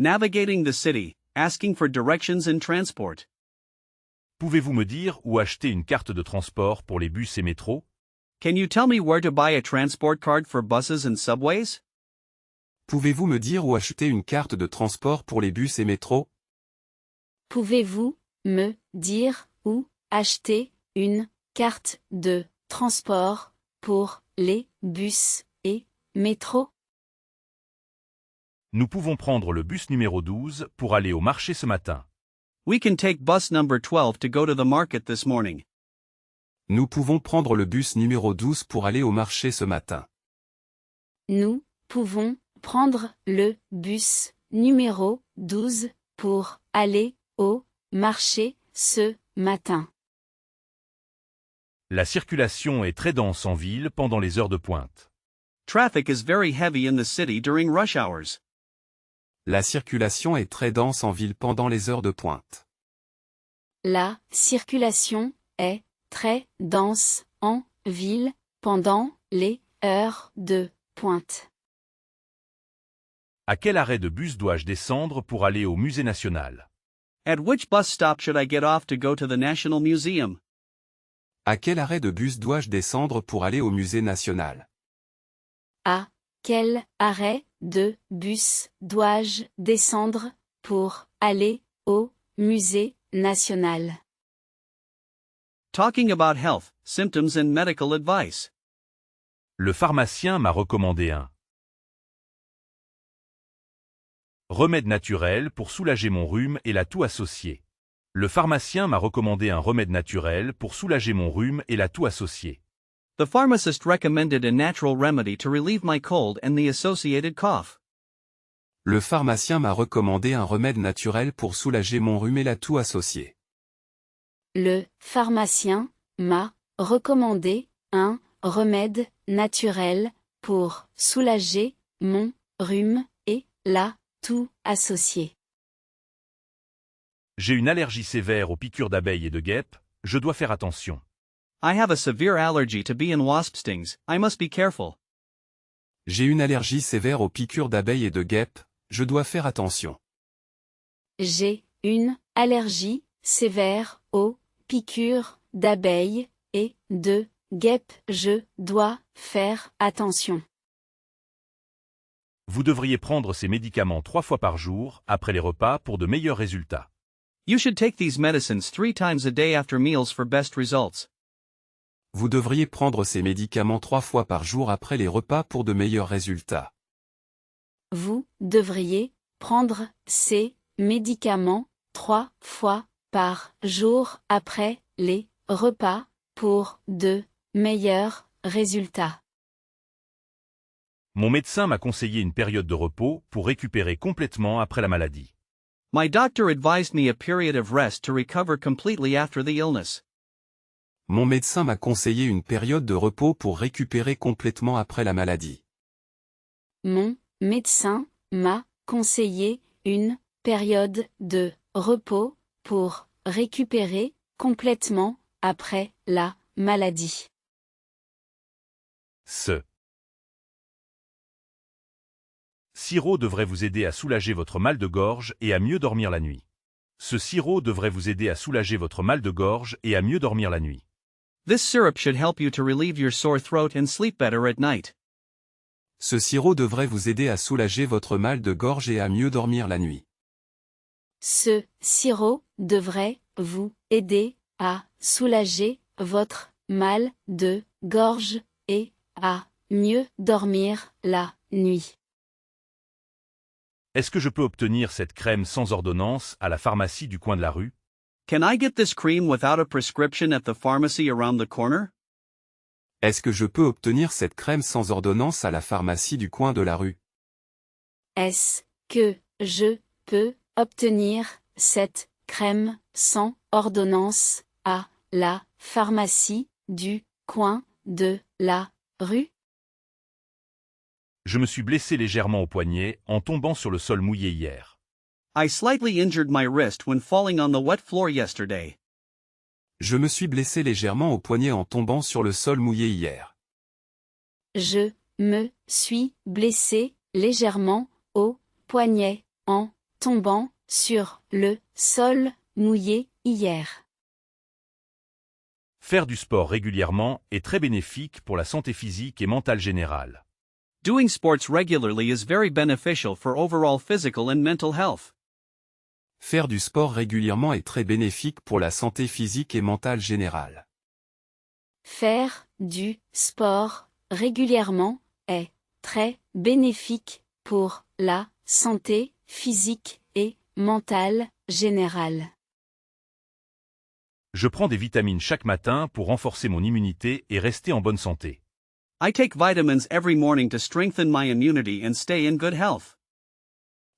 Navigating the city, asking for directions and transport. Pouvez-vous me dire où acheter une carte de transport pour les bus et métros? Can you tell me where to buy a transport card for buses and subways? Pouvez-vous me dire où acheter une carte de transport pour les bus et métros? Pouvez-vous me dire où acheter une carte de transport pour les bus et métros? Nous pouvons prendre le bus numéro 12 pour aller au marché ce matin. We can take bus number 12 to go to the market this morning. Nous pouvons prendre le bus numéro 12 pour aller au marché ce matin. Nous pouvons prendre le bus numéro 12 pour aller au marché ce matin. La circulation est très dense en ville pendant les heures de pointe. Traffic is very heavy in the city during rush hours. La circulation est très dense en ville pendant les heures de pointe. La circulation est très dense en ville pendant les heures de pointe. À quel arrêt de bus dois-je descendre pour aller au musée national? At which bus stop should I get off to go to the National Museum? À quel arrêt de bus dois-je descendre pour aller au musée national? À quel arrêt de bus dois-je descendre pour aller au musée national? Talking about health, symptoms and medical advice. Le pharmacien m'a recommandé un remède naturel pour soulager mon rhume et la toux associée. Le pharmacien m'a recommandé un remède naturel pour soulager mon rhume et la toux associée. The pharmacist recommended a natural remedy to relieve my cold and the associated cough. Le pharmacien m'a recommandé un remède naturel pour soulager mon rhume et la toux associée. Le pharmacien m'a recommandé un remède naturel pour soulager mon rhume et la toux associée. J'ai une allergie sévère aux piqûres d'abeilles et de guêpes, je dois faire attention. I have a severe allergy to bee and wasp stings, I must be careful. J'ai une allergie sévère aux piqûres d'abeilles et de guêpes, je dois faire attention. J'ai une allergie sévère aux piqûres d'abeilles et de guêpes, je dois faire attention. Vous devriez prendre ces médicaments 3 fois par jour, après les repas, pour de meilleurs résultats. You should take these medicines 3 times a day after meals for best results. Vous devriez prendre ces médicaments 3 fois par jour après les repas pour de meilleurs résultats. Vous devriez prendre ces médicaments 3 fois par jour après les repas pour de meilleurs résultats. Mon médecin m'a conseillé une période de repos pour récupérer complètement après la maladie. My doctor advised me a period of rest to recover completely after the illness. Mon médecin m'a conseillé une période de repos pour récupérer complètement après la maladie. Mon médecin m'a conseillé une période de repos pour récupérer complètement après la maladie. Ce sirop devrait vous aider à soulager votre mal de gorge et à mieux dormir la nuit. Ce sirop devrait vous aider à soulager votre mal de gorge et à mieux dormir la nuit. This syrup should help you to relieve your sore throat and sleep better at night. Ce sirop devrait vous aider à soulager votre mal de gorge et à mieux dormir la nuit. Ce sirop devrait vous aider à soulager votre mal de gorge et à mieux dormir la nuit. Est-ce que je peux obtenir cette crème sans ordonnance à la pharmacie du coin de la rue? Can I get this cream without a prescription at the pharmacy around the corner? Est-ce que je peux obtenir cette crème sans ordonnance à la pharmacie du coin de la rue? Est-ce que je peux obtenir cette crème sans ordonnance à la pharmacie du coin de la rue? Je me suis blessé légèrement au poignet en tombant sur le sol mouillé hier. I slightly injured my wrist when falling on the wet floor yesterday. Je me suis blessé légèrement au poignet en tombant sur le sol mouillé hier. Je me suis blessé légèrement au poignet en tombant sur le sol mouillé hier. Faire du sport régulièrement est très bénéfique pour la santé physique et mentale générale. Doing sports regularly is very beneficial for overall physical and mental health. Faire du sport régulièrement est très bénéfique pour la santé physique et mentale générale. Faire du sport régulièrement est très bénéfique pour la santé physique et mentale générale. Je prends des vitamines chaque matin pour renforcer mon immunité et rester en bonne santé. I take vitamins every morning to strengthen my immunity and stay in good health.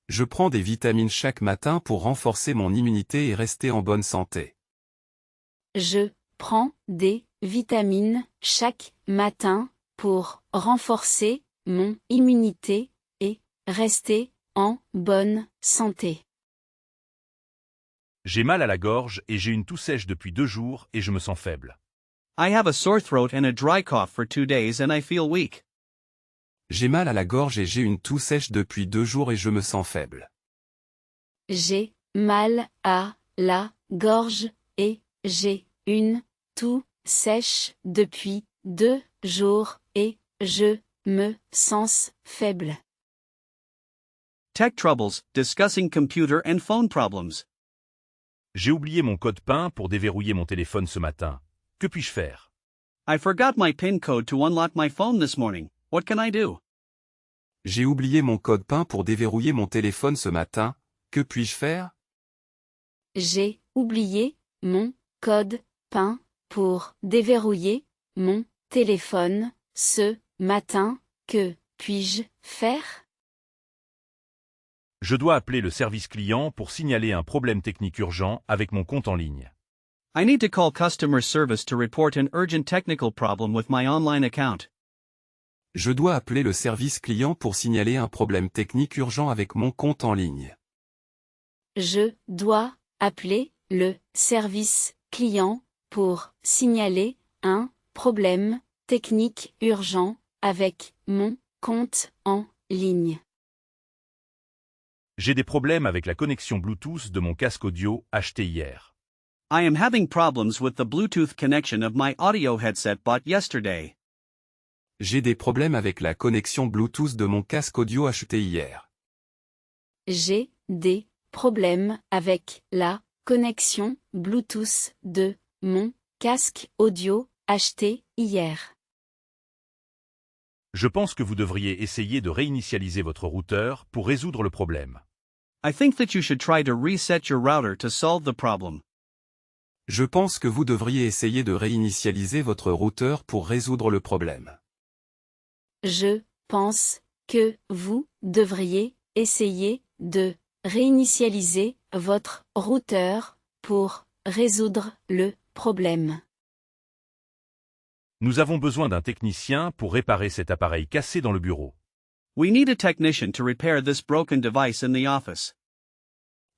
Je prends des vitamines chaque matin pour renforcer mon immunité et rester en bonne santé. Je prends des vitamines chaque matin pour renforcer mon immunité et rester en bonne santé. J'ai mal à la gorge et j'ai une toux sèche depuis 2 jours et je me sens faible. I have a sore throat and a dry cough for 2 days and I feel weak. J'ai mal à la gorge et j'ai une toux sèche depuis 2 jours et je me sens faible. J'ai mal à la gorge et j'ai une toux sèche depuis 2 jours et je me sens faible. Tech troubles, discussing computer and phone problems. J'ai oublié mon code PIN pour déverrouiller mon téléphone ce matin. Que puis-je faire? I forgot my PIN code to unlock my phone this morning. What can I do? J'ai oublié mon code PIN pour déverrouiller mon téléphone ce matin. Que puis-je faire? J'ai oublié mon code PIN pour déverrouiller mon téléphone ce matin. Que puis-je faire? Je dois appeler le service client pour signaler un problème technique urgent avec mon compte en ligne. I need to call customer service to report an urgent technical problem with my online account. Je dois appeler le service client pour signaler un problème technique urgent avec mon compte en ligne. Je dois appeler le service client pour signaler un problème technique urgent avec mon compte en ligne. J'ai des problèmes avec la connexion Bluetooth de mon casque audio acheté hier. I am having problems with the Bluetooth connection of my audio headset bought yesterday. J'ai des problèmes avec la connexion Bluetooth de mon casque audio acheté hier. J'ai des problèmes avec la connexion Bluetooth de mon casque audio acheté hier. Je pense que vous devriez essayer de réinitialiser votre routeur pour résoudre le problème. I think that you should try to reset your router to solve the problem. Je pense que vous devriez essayer de réinitialiser votre routeur pour résoudre le problème. Je pense que vous devriez essayer de réinitialiser votre routeur pour résoudre le problème. Nous avons besoin d'un technicien pour réparer cet appareil cassé dans le bureau. We need a technician to repair this broken device in the office.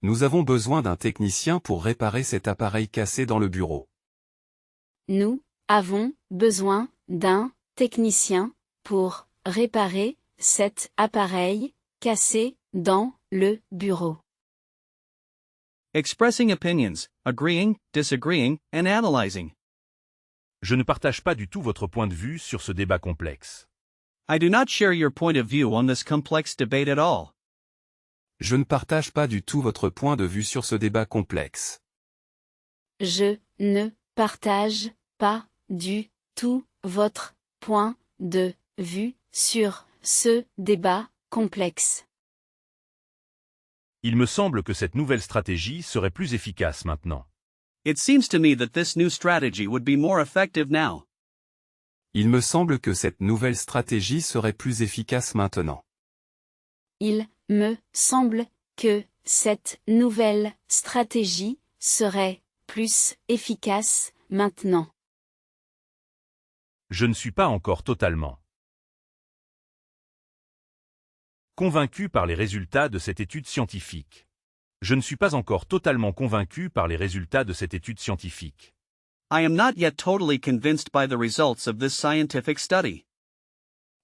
Nous avons besoin d'un technicien pour réparer cet appareil cassé dans le bureau. Nous avons besoin d'un technicien pour réparer cet appareil cassé dans le bureau. Expressing opinions, agreeing, disagreeing, and analyzing. Je ne partage pas du tout votre point de vue sur ce débat complexe. I do not share your point of view on this complex debate at all. Je ne partage pas du tout votre point de vue sur ce débat complexe. Je ne partage pas du tout votre point de vue sur ce débat complexe. Il me semble que cette nouvelle stratégie serait plus efficace maintenant. It seems to me that this new strategy would be more effective now. Il me semble que cette nouvelle stratégie serait plus efficace maintenant. Il me semble que cette nouvelle stratégie serait plus efficace maintenant. Je ne suis pas encore totalement convaincu par les résultats de cette étude scientifique. Je ne suis pas encore totalement convaincu par les résultats de cette étude scientifique. I am not yet totally convinced by the results of this scientific study.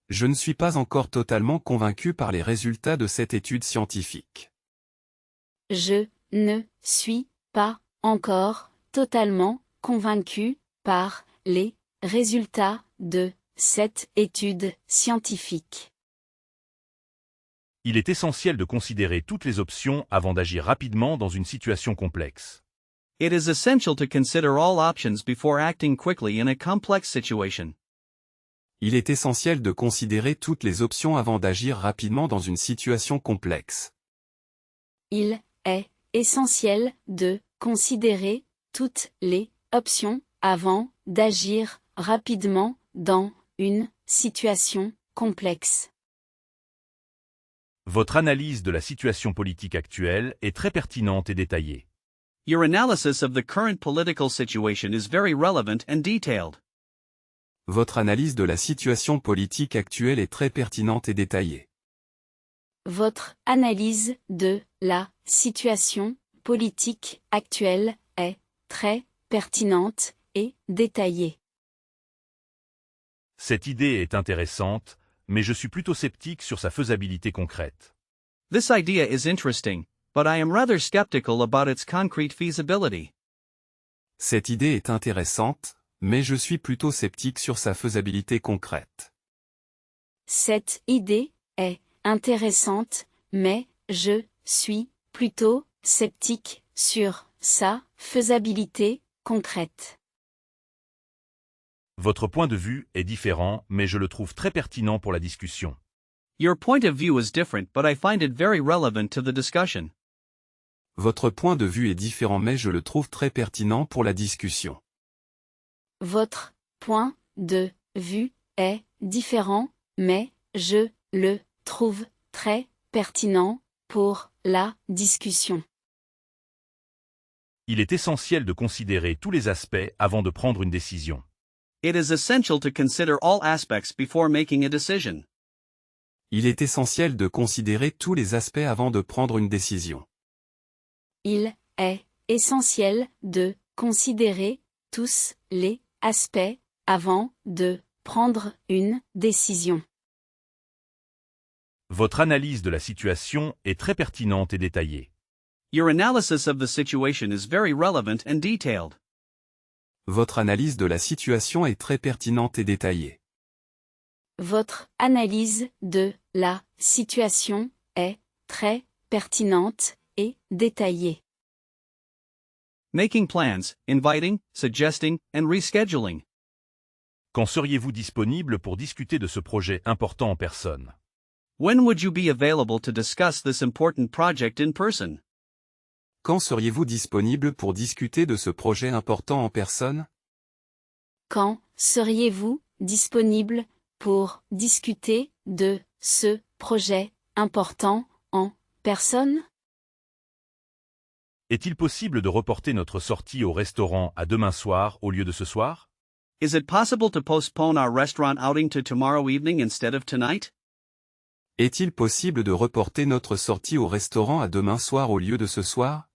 Je ne suis pas encore totalement convaincu par les résultats de cette étude scientifique. je ne suis pas encore totalement convaincu par les résultats de cette étude scientifique. Il est essentiel de considérer toutes les options avant d'agir rapidement dans une situation complexe. It is essential to consider all options before acting quickly in a complex situation. Il est essentiel de considérer toutes les options avant d'agir rapidement dans une situation complexe. Il est essentiel de considérer toutes les options avant d'agir rapidement dans une situation complexe. Votre analyse de la situation politique actuelle est très pertinente et détaillée. Your analysis of the current political situation is very relevant and detailed. Votre analyse de la situation politique actuelle est très pertinente et détaillée. Votre analyse de la situation politique actuelle est très pertinente et détaillée. Cette idée est intéressante, mais je suis plutôt sceptique sur sa faisabilité concrète. This idea is interesting, but I am rather skeptical about its concrete feasibility. Cette idée est intéressante, mais je suis plutôt sceptique sur sa faisabilité concrète. Cette idée est intéressante, mais je suis plutôt sceptique sur sa faisabilité concrète. Votre point de vue est différent, mais je le trouve très pertinent pour la discussion. Your point of view is different, but I find it very relevant to the discussion. Votre point de vue est différent mais je le trouve très pertinent pour la discussion. Votre point de vue est différent, mais je le trouve très pertinent pour la discussion. Il est essentiel de considérer tous les aspects avant de prendre une décision. It is essential to consider all aspects before making a decision. Il est essentiel de considérer tous les aspects avant de prendre une décision. Il est essentiel de considérer tous les aspects avant de prendre une décision. Votre analyse de la situation est très pertinente et détaillée. Your analysis of the situation is very relevant and detailed. Votre analyse de la situation est très pertinente et détaillée. Votre analyse de la situation est très pertinente et détaillée. Making plans, inviting, suggesting, and rescheduling. Quand seriez-vous disponible pour discuter de ce projet important en personne? When would you be available to discuss this important project in person? Quand seriez-vous disponible pour discuter de ce projet important en personne? Quand seriez-vous disponible pour discuter de ce projet important en personne? Est-il possible de reporter notre sortie au restaurant à demain soir au lieu de ce soir? Is it possible to postpone our restaurant outing to tomorrow evening instead of tonight? Est-il possible de reporter notre sortie au restaurant à demain soir au lieu de ce soir?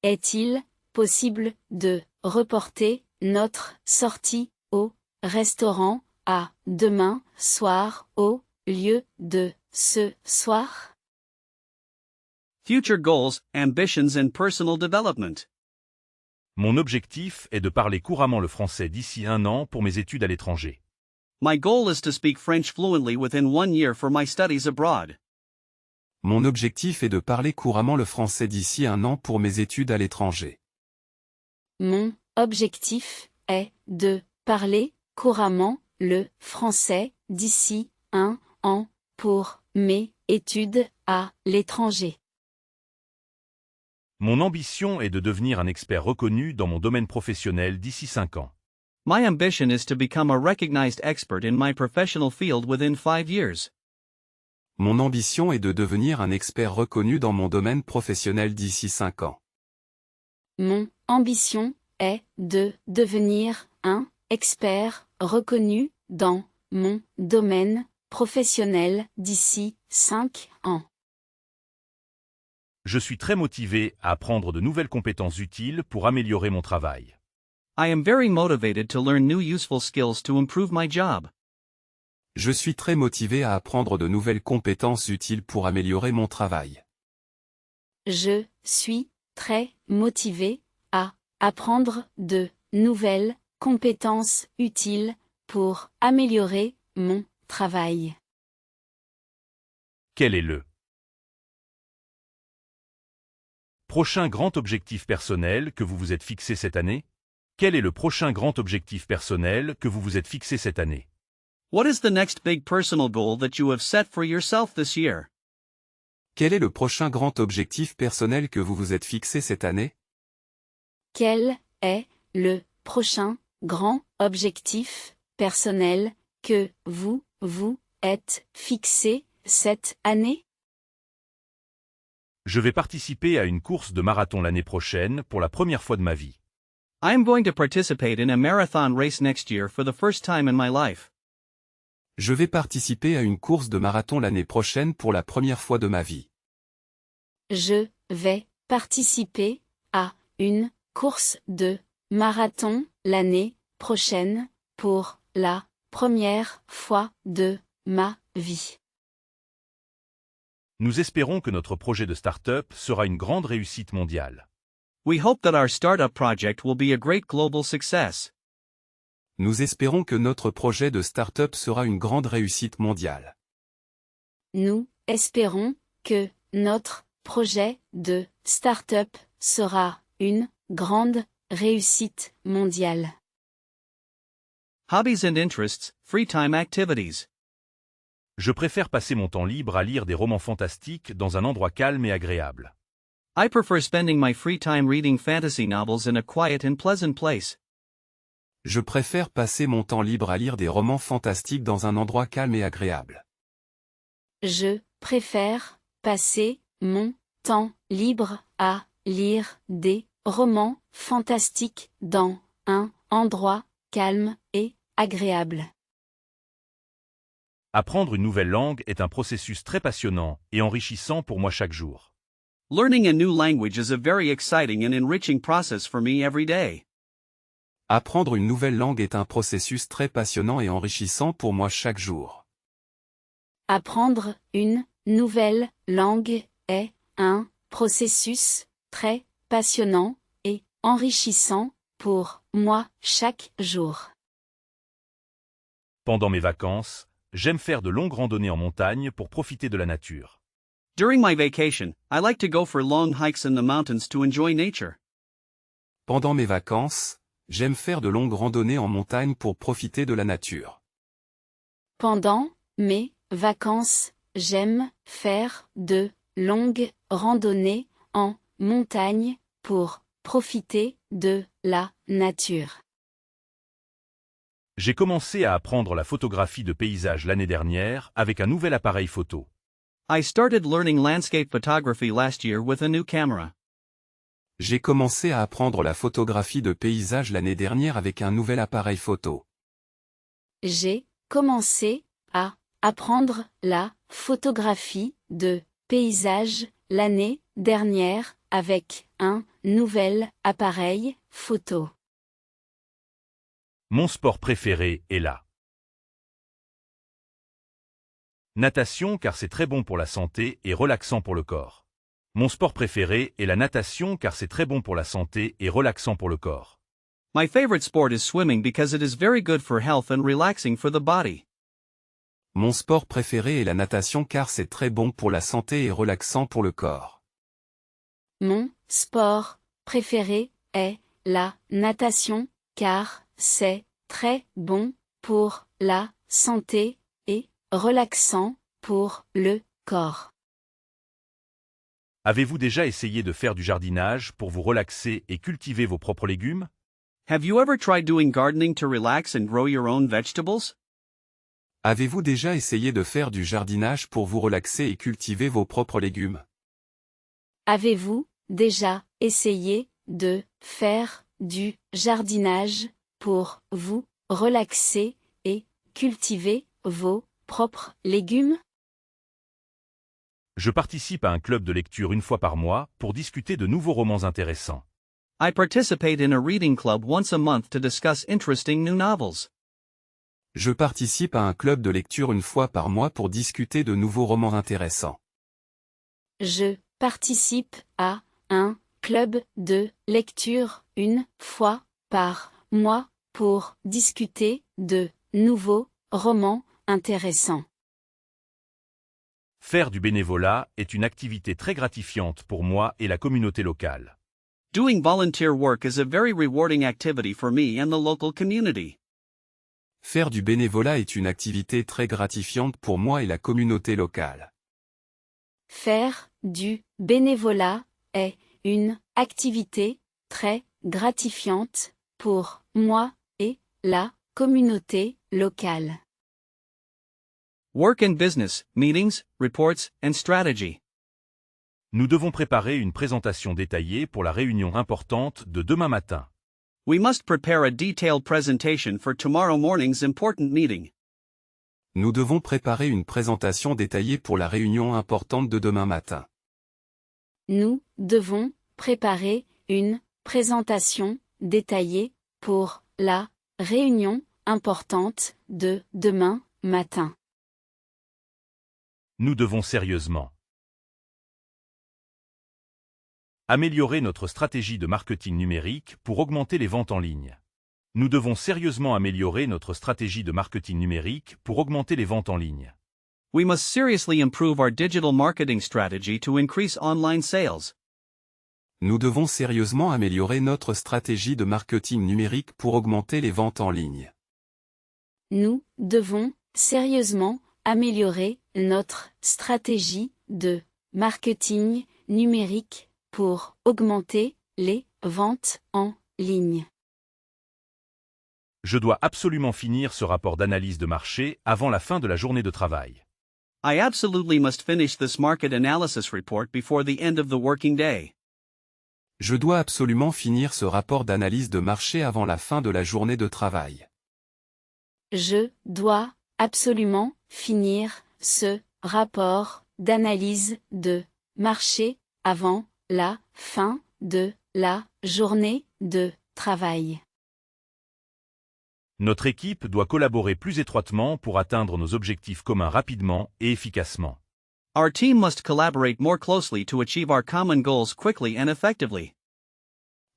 Est-il possible de reporter notre sortie au restaurant à demain soir au lieu de ce soir? Future goals, ambitions and personal development. Mon objectif est de parler couramment le français d'ici 1 an pour mes études à l'étranger. My goal is to speak French fluently within 1 year for my studies abroad. Mon objectif est de parler couramment le français d'ici 1 an pour mes études à l'étranger. Mon objectif est de parler couramment le français d'ici 1 an pour mes études à l'étranger. Mon ambition est de devenir un expert reconnu dans mon domaine professionnel d'ici 5 ans. My ambition is to become a recognized expert in my professional field within 5 years. Mon ambition est de devenir un expert reconnu dans mon domaine professionnel d'ici 5 ans. Mon ambition est de devenir un expert reconnu dans mon domaine professionnel d'ici 5 ans. Je suis très motivé à apprendre de nouvelles compétences utiles pour améliorer mon travail. I am very motivated to learn new useful skills to improve my job. Je suis très motivé à apprendre de nouvelles compétences utiles pour améliorer mon travail. Je suis très motivé à apprendre de nouvelles compétences utiles pour améliorer mon travail. Quel est le prochain grand objectif personnel que vous vous êtes fixé cette année? Quel est le prochain grand objectif personnel que vous vous êtes fixé cette année? What is the next big personal goal that you have set for yourself this year? Quel est le prochain grand objectif personnel que vous vous êtes fixé cette année? Quel est le prochain grand objectif personnel que vous vous êtes fixé cette année? Je vais participer à une course de marathon l'année prochaine pour la première fois de ma vie. I am going to participate in a marathon race next year for the first time in my life. Je vais participer à une course de marathon l'année prochaine pour la première fois de ma vie. Je vais participer à une course de marathon l'année prochaine pour la première fois de ma vie. Nous espérons que notre projet de start-up sera une grande réussite mondiale. We hope that our startup project will be a great global success. Nous espérons que notre projet de start-up sera une grande réussite mondiale. Nous espérons que notre projet de start-up sera une grande réussite mondiale. Hobbies and interests, free time activities. Je préfère passer mon temps libre à lire des romans fantastiques dans un endroit calme et agréable. I prefer spending my free time reading fantasy novels in a quiet and pleasant place. Je préfère passer mon temps libre à lire des romans fantastiques dans un endroit calme et agréable. Je préfère passer mon temps libre à lire des romans fantastiques dans un endroit calme et agréable. Apprendre une nouvelle langue est un processus très passionnant et enrichissant pour moi chaque jour. Learning a new language is a very exciting and enriching process for me every day. Apprendre une nouvelle langue est un processus très passionnant et enrichissant pour moi chaque jour. Apprendre une nouvelle langue est un processus très passionnant et enrichissant pour moi chaque jour. Pendant mes vacances, j'aime faire de longues randonnées en montagne pour profiter de la nature. During my vacation, I like to go for long hikes in the mountains to enjoy nature. Pendant mes vacances, j'aime faire de longues randonnées en montagne pour profiter de la nature. Pendant mes vacances, j'aime faire de longues randonnées en montagne pour profiter de la nature. J'ai commencé à apprendre la photographie de paysages l'année dernière avec un nouvel appareil photo. I started learning landscape photography last year with a new camera. J'ai commencé à apprendre la photographie de paysages l'année dernière avec un nouvel appareil photo. J'ai commencé à apprendre la photographie de paysages l'année dernière avec un nouvel appareil photo. Mon sport préféré est la natation car c'est très bon pour la santé et relaxant pour le corps. Mon sport préféré est la natation car c'est très bon pour la santé et relaxant pour le corps. My favorite sport is swimming because it is very good for health and relaxing for the body. Mon sport préféré est la natation car c'est très bon pour la santé et relaxant pour le corps. Mon sport préféré est la natation car c'est très bon pour la santé et relaxant pour le corps. Avez-vous déjà essayé de faire du jardinage pour vous relaxer et cultiver vos propres légumes? Have you ever tried doing gardening to relax and grow your own vegetables? Avez-vous déjà essayé de faire du jardinage pour vous relaxer et cultiver vos propres légumes? Avez-vous déjà essayé de faire du jardinage pour vous relaxer et cultiver vos propres légumes? Je participe à un club de lecture une fois par mois pour discuter de nouveaux romans intéressants. I participate in a reading club once a month to discuss interesting new novels. Je participe à un club de lecture une fois par mois pour discuter de nouveaux romans intéressants. Je participe à un club de lecture une fois par mois pour discuter de nouveaux romans intéressants. Faire du bénévolat est une activité très gratifiante pour moi et la communauté locale. Doing volunteer work is a very rewarding activity for me and the local community. Faire du bénévolat est une activité très gratifiante pour moi et la communauté locale. Faire du bénévolat est une activité très gratifiante pour moi et la communauté locale. Work and business, meetings, reports, and strategy. Nous devons préparer une présentation détaillée pour la réunion importante de demain matin. We must prepare a detailed presentation for tomorrow morning's important meeting. Nous devons préparer une présentation détaillée pour la réunion importante de demain matin. Nous devons préparer une présentation détaillée pour la réunion importante de demain matin. Nous devons sérieusement améliorer notre stratégie de marketing numérique pour augmenter les ventes en ligne. Nous devons sérieusement améliorer notre stratégie de marketing numérique pour augmenter les ventes en ligne. We must seriously improve our digital marketing strategy to increase online sales. Nous devons sérieusement améliorer notre stratégie de marketing numérique pour augmenter les ventes en ligne. Nous devons sérieusement améliorer notre stratégie de marketing numérique pour augmenter les ventes en ligne. Je dois absolument finir ce rapport d'analyse de marché avant la fin de la journée de travail. I absolutely must finish this market analysis report before the end of the working day. Je dois absolument finir ce rapport d'analyse de marché avant la fin de la journée de travail. Je dois absolument finir ce rapport d'analyse de marché avant la fin de la journée de travail. Notre équipe doit collaborer plus étroitement pour atteindre nos objectifs communs rapidement et efficacement. Our team must collaborate more closely to achieve our common goals quickly and effectively.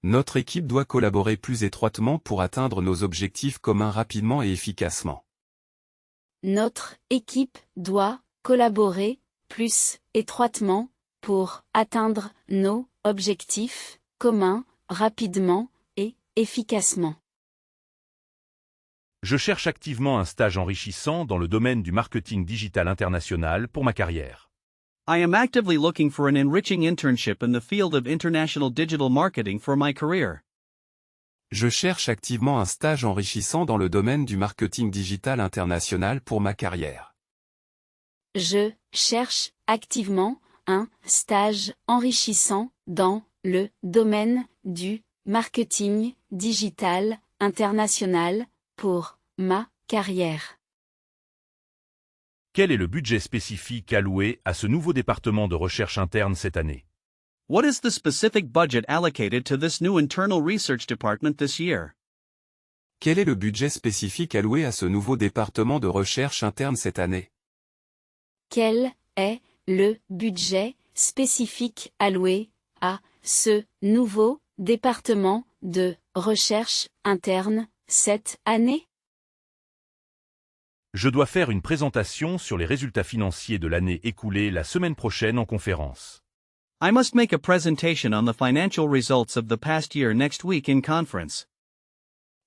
Notre équipe doit collaborer plus étroitement pour atteindre nos objectifs communs rapidement et efficacement. Notre équipe doit collaborer plus étroitement pour atteindre nos objectifs communs rapidement et efficacement. Je cherche activement un stage enrichissant dans le domaine du marketing digital international pour ma carrière. I am actively looking for an enriching internship in the field of international digital marketing for my career. Je cherche activement un stage enrichissant dans le domaine du marketing digital international pour ma carrière. Je cherche activement un stage enrichissant dans le domaine du marketing digital international pour ma carrière. Quel est le budget spécifique alloué à ce nouveau département de recherche interne cette année? What is the specific budget allocated to this new internal research department this year? Quel est le budget spécifique alloué à ce nouveau département de recherche interne cette année? Quel est le budget spécifique alloué à ce nouveau département de recherche interne cette année? Je dois faire une présentation sur les résultats financiers de l'année écoulée la semaine prochaine en conférence. I must make a presentation on the financial results of the past year next week in conference.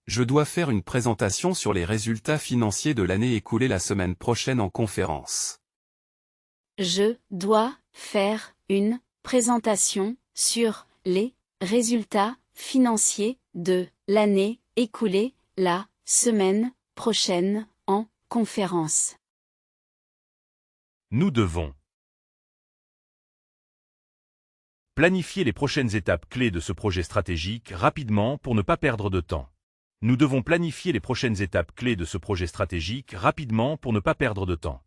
Je dois faire une présentation sur les résultats financiers de l'année écoulée la semaine prochaine en conférence. Je dois faire une présentation sur les résultats financiers de l'année écoulée la semaine prochaine en conférence. Nous devons planifier les prochaines étapes clés de ce projet stratégique rapidement pour ne pas perdre de temps. Nous devons planifier les prochaines étapes clés de ce projet stratégique rapidement pour ne pas perdre de temps.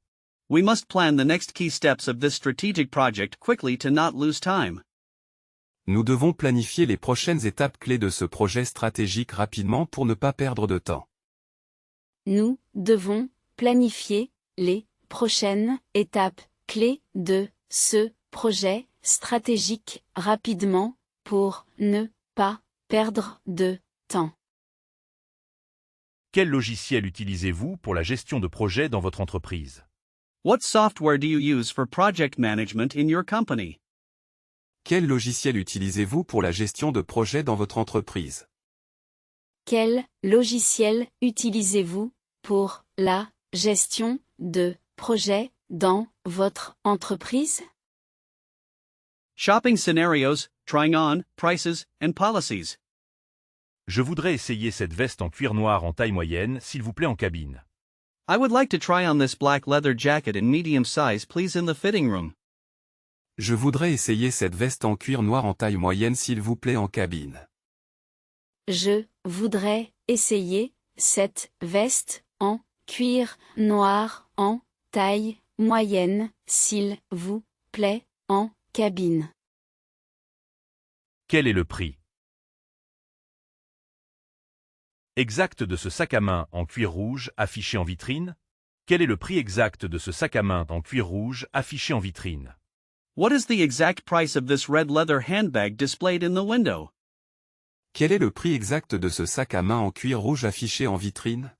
We must plan the next key steps of this strategic project quickly to not lose time. Nous devons planifier les prochaines étapes clés de ce projet stratégique rapidement pour ne pas perdre de temps. Nous devons planifier les prochaines étapes clés de ce projet stratégique rapidement pour ne pas perdre de temps. Quel logiciel utilisez-vous pour la gestion de projets dans votre entreprise? What software do you use for project management in your company? Quel logiciel utilisez-vous pour la gestion de projet dans votre entreprise? Quel logiciel utilisez-vous pour la gestion de projet dans votre entreprise? Shopping scenarios, trying on, prices, and policies. Je voudrais essayer cette veste en cuir noir en taille moyenne, s'il vous plaît en cabine. I would like to try on this black leather jacket in medium size, please, in the fitting room. Je voudrais essayer cette veste en cuir noir en taille moyenne s'il vous plaît en cabine. Je voudrais essayer cette veste en cuir noir en taille moyenne, s'il vous plaît, en cabine. Quel est le prix exact de ce sac à main en cuir rouge affiché en vitrine? Quel est le prix exact de ce sac à main en cuir rouge affiché en vitrine? What is the exact price of this red leather handbag displayed in the window? Quel est le prix exact de ce sac à main en cuir rouge affiché en vitrine?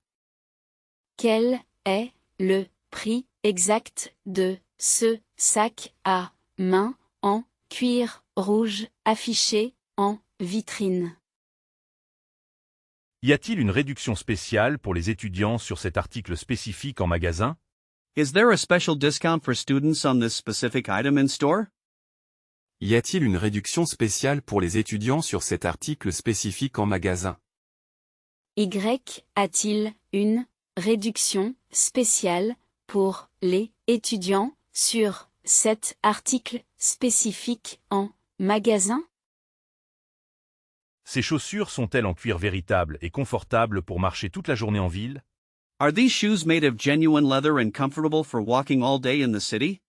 Quel est le prix exact de ce sac à main en cuir rouge affiché en vitrine? Y a-t-il une réduction spéciale pour les étudiants sur cet article spécifique en magasin? Is there a special discount for students on this specific item in store? Y a-t-il une réduction spéciale pour les étudiants sur cet article spécifique en magasin? Y a-t-il une réduction spéciale pour les étudiants sur cet article spécifique en magasin? Ces chaussures sont-elles en cuir véritable et confortable pour marcher toute la journée en ville? Are these shoes made of genuine leather and comfortable for walking all day in the city?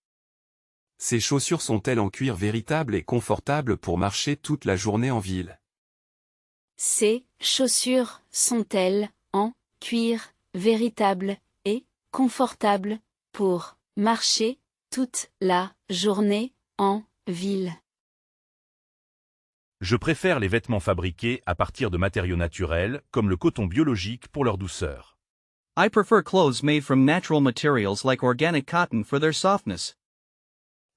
Ces chaussures sont-elles en cuir véritable et confortable pour marcher toute la journée en ville? Ces chaussures sont-elles en cuir véritable et confortable pour marcher toute la journée en ville? Je préfère les vêtements fabriqués à partir de matériaux naturels, comme le coton biologique pour leur douceur. I prefer clothes made from natural materials like organic cotton for their softness.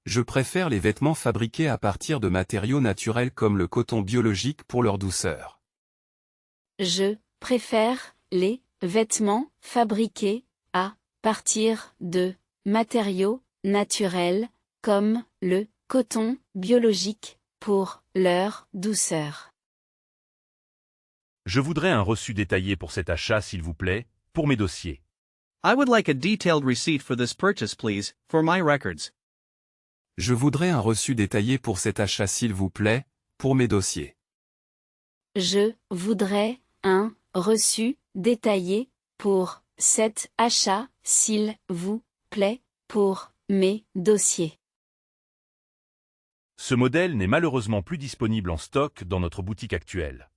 Je préfère les vêtements fabriqués à partir de matériaux naturels comme le coton biologique pour leur douceur. Je préfère les vêtements fabriqués à partir de matériaux naturels comme le coton biologique pour leur douceur. Je voudrais un reçu détaillé pour cet achat, s'il vous plaît, pour mes dossiers. I would like a detailed receipt for this purchase, please, for my records. Je voudrais un reçu détaillé pour cet achat s'il vous plaît, pour mes dossiers. Je voudrais un reçu détaillé pour cet achat, s'il vous plaît, pour mes dossiers. Ce modèle n'est malheureusement plus disponible en stock dans notre boutique actuelle.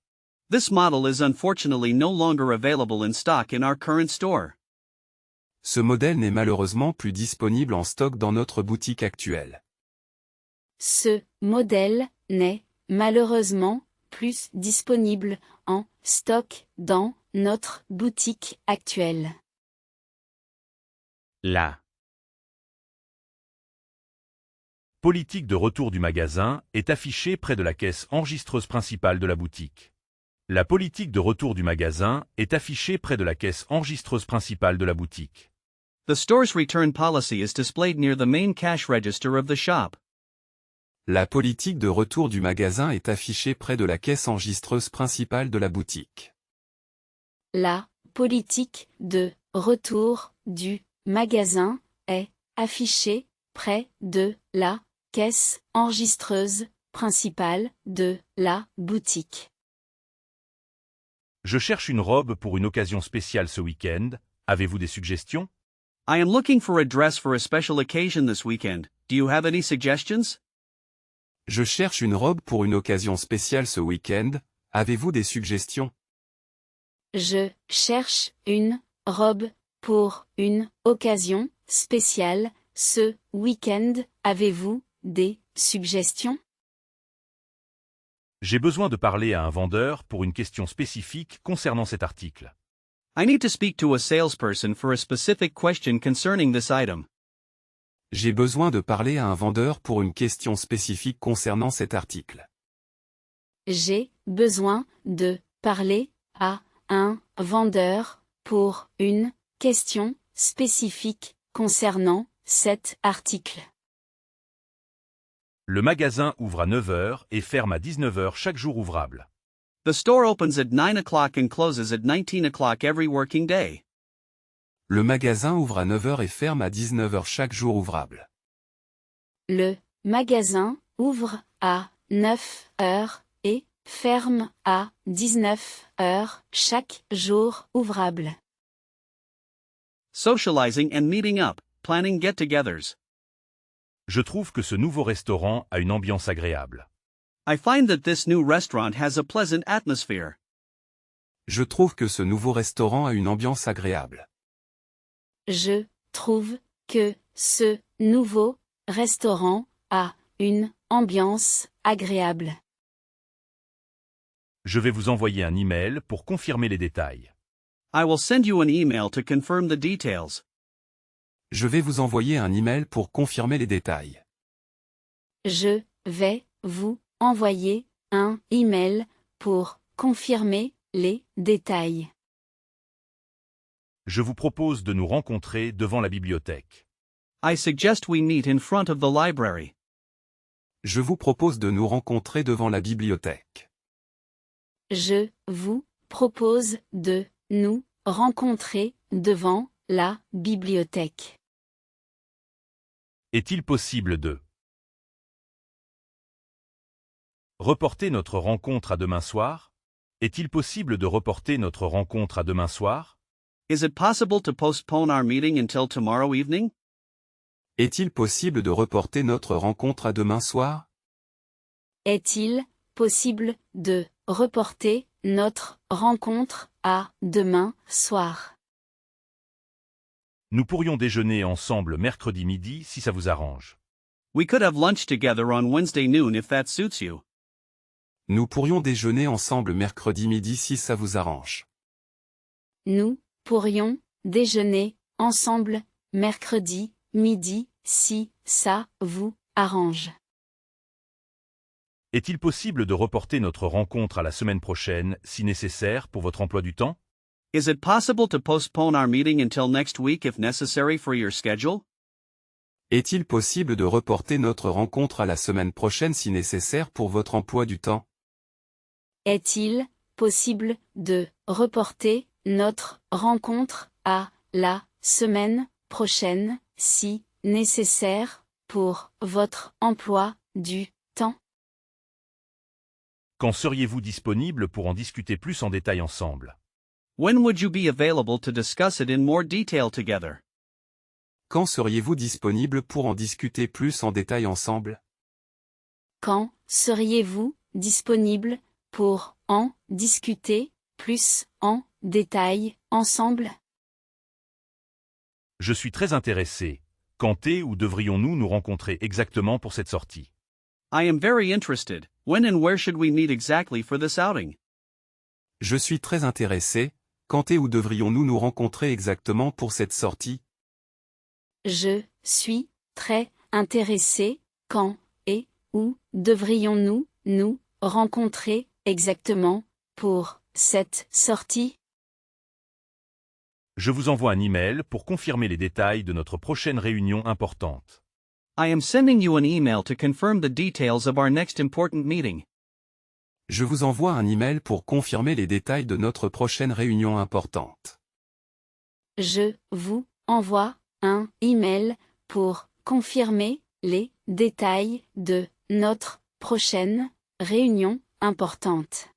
This model is unfortunately no longer available in stock in our current store. Ce modèle n'est malheureusement plus disponible en stock dans notre boutique actuelle. Ce modèle n'est malheureusement plus disponible en stock dans notre boutique actuelle. La politique de retour du magasin est affichée près de la caisse enregistreuse principale de la boutique. La politique de retour du magasin est affichée près de la caisse enregistreuse principale de la boutique. The store's return policy is displayed near the main cash register of the shop. La politique de retour du magasin est affichée près de la caisse enregistreuse principale de la boutique. La politique de retour du magasin est affichée près de la caisse enregistreuse principale de la boutique. Je cherche une robe pour une occasion spéciale ce week-end. Avez-vous des suggestions? I am looking for a dress for a special occasion this weekend. Do you have any suggestions? Je cherche une robe pour une occasion spéciale ce week-end. Avez-vous des suggestions? Je cherche une robe pour une occasion spéciale ce week-end. Avez-vous des suggestions? J'ai besoin de parler à un vendeur pour une question spécifique concernant cet article. I need to speak to a salesperson for a specific question concerning this item. J'ai besoin de parler à un vendeur pour une question spécifique concernant cet article. J'ai besoin de parler à un vendeur pour une question spécifique concernant cet article. Le magasin ouvre à 9 heures et ferme à 19 heures chaque jour ouvrable. The store opens at 9 o'clock and closes at 19 o'clock every working day. Le magasin ouvre à 9 heures et ferme à 19 heures chaque jour ouvrable. Le magasin ouvre à 9 heures et ferme à 19 heures chaque jour ouvrable. Socializing and meeting up, planning get-togethers. Je trouve que ce nouveau restaurant a une ambiance agréable. I find that this new restaurant has a pleasant atmosphere. Je trouve que ce nouveau restaurant a une ambiance agréable. Je trouve que ce nouveau restaurant a une ambiance agréable. Je vais vous envoyer un email pour confirmer les détails. I will send you an email to confirm the details. Je vais vous envoyer un email pour confirmer les détails. Je vais vous envoyer un email pour confirmer les détails. Je vous propose de nous rencontrer devant la bibliothèque. I suggest we meet in front of the library. Je vous propose de nous rencontrer devant la bibliothèque. Je vous propose de nous rencontrer devant la bibliothèque. Est-il possible de reporter notre rencontre à demain soir? Est-il possible de reporter notre rencontre à demain soir? Is it possible to postpone our meeting until tomorrow evening? Est-il possible de reporter notre rencontre à demain soir? Est-il possible de reporter notre rencontre à demain soir? Nous pourrions déjeuner ensemble mercredi midi si ça vous arrange. We could have lunch together on Wednesday noon if that suits you. Nous pourrions déjeuner ensemble mercredi midi si ça vous arrange. Nous pourrions déjeuner ensemble mercredi midi si ça vous arrange. Est-il possible de reporter notre rencontre à la semaine prochaine si nécessaire pour votre emploi du temps? Is it possible to postpone our meeting until next week if necessary for your schedule? Est-il possible de reporter notre rencontre à la semaine prochaine si nécessaire pour votre emploi du temps? Est-il possible de reporter notre rencontre à la semaine prochaine si nécessaire pour votre emploi du temps? Quand seriez-vous disponible pour en discuter plus en détail ensemble? When would you be available to discuss it in more detail together? Quand seriez-vous disponible pour en discuter plus en détail ensemble? Quand seriez-vous disponible pour en discuter plus en détail ensemble? Je suis très intéressé. Quand et où devrions-nous nous rencontrer exactement pour cette sortie? I am very interested. When and where should we meet exactly for this outing? Je suis très intéressé. Quand et où devrions-nous nous rencontrer exactement pour cette sortie? Je suis très intéressé. Quand et où devrions-nous nous rencontrer exactement pour cette sortie? Je vous envoie un email pour confirmer les détails de notre prochaine réunion importante. I am sending you an email to confirm the details of our next important meeting. Je vous envoie un email pour confirmer les détails de notre prochaine réunion importante. Je vous envoie un email pour confirmer les détails de notre prochaine réunion importante.